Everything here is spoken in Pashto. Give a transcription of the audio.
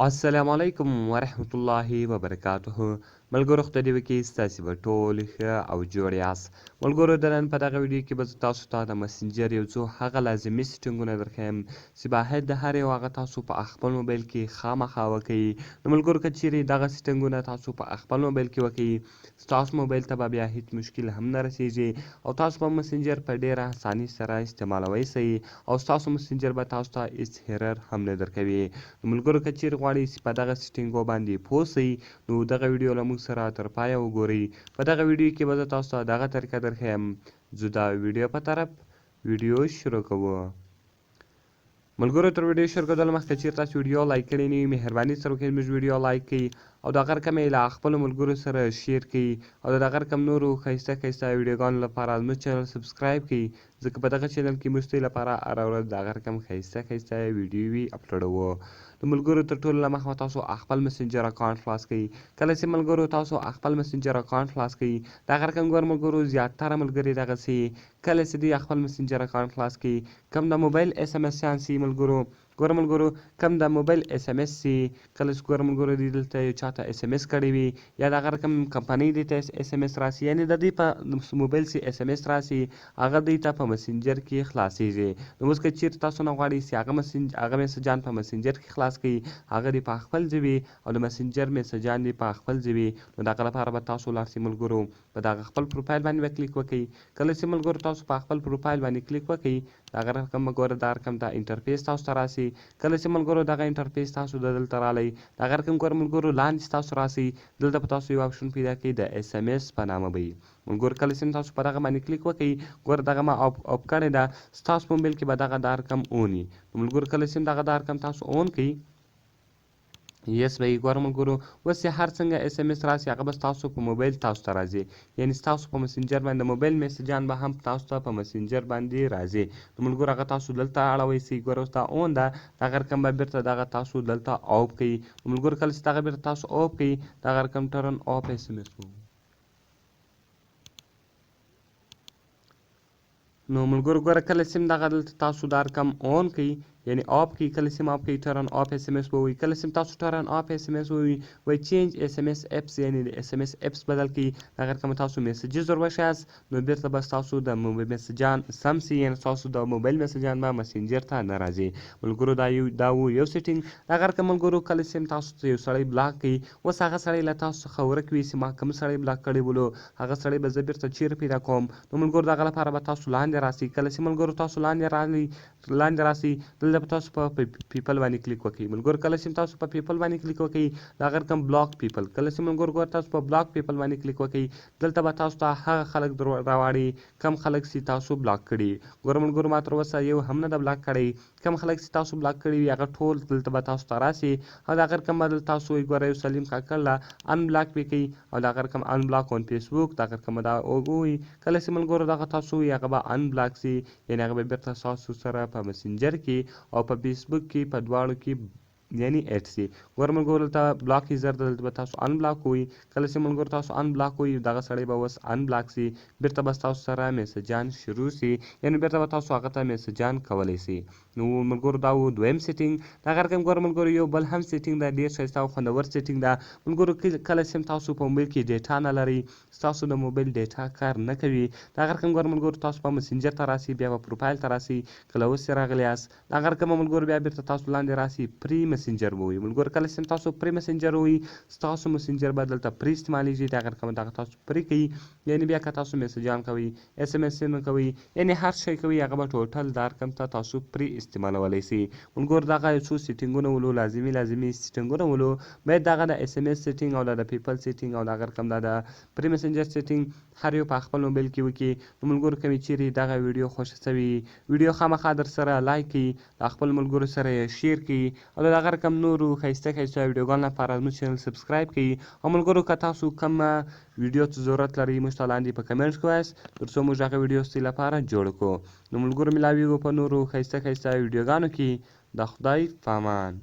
السلام علیکم ورحمت الله وبرکاته. ملګرو خدای دې وکړي ستاسې به ټول ښه او جوړ یاست. ملګرو د نن په دغه ویډیو کې به زه تاسو ته د مسنجر یو څو هغه لازمي سیټینګونه درښیم چې باید د هر یو هغه تاسو په خپل موبایل کې خامخا وکړئ. نو ملګرو که چیرې دغه سیټینګونه تاسو په خپل موبایل کې وکړئ ستاسو موبایل ته به بیا هیڅ مشکل هم نه رسیږي او تاسو به مسنجر په ډېره اساني سره استعمالوی سئ او ستاسو مسنجر به تاسو ته هیڅ هیرر هم نه درکوي. نو ملګرو که چیرې غواړئ چې په دغه سیټینګو باندې پوه سئ نو دغه ویډیو له موږ سره تر پایه وګورئ. په دغه ویډیو کې به زه تاسو ته دغه طریقه درښیم. ځو د ویډیو په طرف ویډیو شروع کوو. ملګرو تر ویډیو شروع کېدلو مخکې چیرې تاسو ویډیو لایک کړې نه وي مهرباني سره وکړئ زموږ ویډیو لایک کړئ او د هغه رقم یې له خپلو ملګرو سره شیر کړئ او د هغه رقم نورو ښایسته ښایسته ویډیوګانو لپاره زموږ چینل سبسکرایب کړئ ځکه په دغه چینل کې موږ ستاسو لپاره هره ورځ د هغه رقم ښایسته ښایسته ویډیوې اپلوډوو. د ملګرو تر ټولو له مخه تاسو خپل مسنجر اکاونټ خلاص کړئ. کله چې ملګرو تاسو خپل مسنجر اکاونټ خلاص کړئ د هغه رقم ګور ملګرو زیاتره ملګري دغسې کله چې دوی خپل مسنجر اکاونټ خلاص کړي کوم د موبایل اس ام اسیان سي ملګرو ګوره ملګرو کوم د موبایل اس ام اس سي کله چې ګوره ملګرو دوی دلته یو چاته اس ام اس کړی وي یا د هغه رقم کمپنۍ دوی ته اس ام اس راسي یعنې د دوی په موبایل سي اس ام اس راسي هغه دوی ته په مسنجر کې خلاصیږي. نو اوس که چیرې تاسو نه غواړئ چې هغه میسجان په مسنجر کې خلاص کړئ هغه دې په خپل ځای وي او د مسنجر میسجان دې په خپل ځای وي نو د هغه لپاره به تاسو ولاړ سئ ملګرو په دغه خپل پروفایل باندې به کلیک وکړئ. کله چې ملګرو تاسو په خپل پروفایل باندې کلیک وکړئ د هغه رقم به ګوره دا رقم ته انټرفیس تاسو ته راسي. کله چې ملګرو دغه انټرفیس تاسو د دلته رالی د هغه رقم ګوره ملګرو لاندې تاسو راسئ دلته به تاسو یو اپشن پیدا کړئ د اس ام اس په نامه به وي ملګرو کله چې تاسو په دغه باندې کلیک وکړئ ګوره دغه ما اپ کړې ده ستاسو په موبایل کې به دغه دا رقم اون وي. ملګرو کله چې دغه دا رقم تاسو اون کړئ یس به یې ګوره ملګرو اوس یې هر څنګه اس ام اس راسي هغه به ستاسو په موبایل تاسو ته راځي یعنې ستاسو په مسنجر باندې موبایل میسجان به هم تاسو ته په مسنجر باندې راځي. نو ملګرو هغه تاسو دلته اړوی سئ ګوره اوس دا اون ده دغه رقم به بیرته دغه تاسو دلته آف کړئ. ملګرو کله چې دغه بیرته تاسو آف کړئ دغه رقم ټرن آف اس ام اس نو ملګرو ګوره کله چې دغه دلته تاسو دا رقم اون کړئ یعنې آف کړئ کله چې آف کړئ ټرن آف اس ام اس به ووایي کله چې تاسو ټرن آف اس ام اس ووایي وایي چینج اس ام اس اپس یعنې د اس ام اس اپس بدل کړئ دغه رقم تاسو میسجز ور وښیاست نو بیرته به ستاسو د میسجان سم سي یعنې ستاسو د موبایل میسجان به مسنجر ته نه راځي. ملګرو دا و یو سیټینګ دغه رقم ملګرو کله چې تاسو ته یو سړی بلاک کړي اوس هغه سړی له تاسو څخه ورک وي چې ما کوم سړی بلاک کړی بولو هغه سړی به زه بیرته چیرې پیدا کوم. نو ملګرو دغه لپاره به تاسو لاندې راسئ کله چې ملګرو تاسو لاندې راسئ دلته به تاسو په پیپل باندې کلیک وکړئ. ملګرو کله چې تاسو په پیپل باندې کلیک وکړئ د هغه رقم بلاک پیپل کله چې ملګرو ګوره تاسو په بلاک پیپل باندې کلیک وکړئ دلته به تاسو ته هغه خلک راواړي کم خلک چې تاسو بلاک کړي. ګوره ملګرو ما تر اوسه یو هم نه ده بلاک کړی کم خلک چې تاسو بلاک کړي وي هغه ټول دلته به تاسو ته راسي او د هغه رقم به دلته تاسو ګوره یو سلیم کاکړ له انبلاک پې کوئ او د هغه رقم انبلاک اون فیسبوک د هغه رقم به دا ووایي کله چې ملګرو دغه تاسو ووایي هغه به انبلاک سي یعنې هغه به بیرته ستاسو سره په مسنجر کې او په فیسبوک کې په دواړو کې یعنی اډ سي. ګوره ملګرو دلته بلاک یوزر دلته به تاسو انبلاک ووایي کله چې ملګرو تاسو انبلاک ووایي دغه سړی به اوس انبلاک سي بیرته به ستاسو سره میسجان شروع سي یعنې بیرته به تاسو هغه ته میسجان کولی سي. نو ملګرو دا و دویم سیټینګ دغه رقم ګوره ملګرو یو بل هم سیټینګ ده ډېر ښایسته او خوندور سیټینګ ده. ملګرو کله چې تاسو په موبایل کې ډیټا نه لرئ ستاسو د موبایل ډیټا کار نه کوي د هغه رقم ګوره ملګرو تاسو په مسنجر ته راسئ بیا به پروفایل ته راسئ کله اوس یې راغلي یاست د هغه رقم ملګرو بیا بیرته تاسو لاندې راسئ پري مسنجر به ووایي. ملګرو کله چې تاسو پري مسنجر ووایي ستاسو مسنجر به دلته پري استعمالیږي د هغه رقم دغه تاسو پري کوئ یعنې بیا که تاسو میسجان کوئ اس ام اس کوئ یعنې هر شی کوئ هغه به ټوټل دا رقم ته تاسو پري استعمالولی سئ. ملګرو دغه یو څو سیټینګونه ولو لازمي سیټینګونه ولو باید دغه د اس ام اس سیټینګ او د پیپل سیټینګ او د هغه رقم د پري مسنجر سیټینګ هر یو په خپل موبایل کې وکړي. نو ملګرو که مې چیرې دغه ویډیو خوښه سوي ویډیو خامخا در سره لایک کړئ د خپل ملګرو سره یې شیر کړئ او د هغه رقم نورو ښایسته ښایسته ویډیوګانو لپاره زموږ چینل سبسکرایب کړئ او ملګرو که تاسو کومه ویډیو ته ضرورت لرئ موږ ته لاندې په کمنټس کې وایاست تر څو موږ هغه ویډیو ستاسو لپاره جوړ کړو. نو ملګرو ملاویږو په نورو ښایسته ښایسته ویډیوګانو کې د خدای په امان.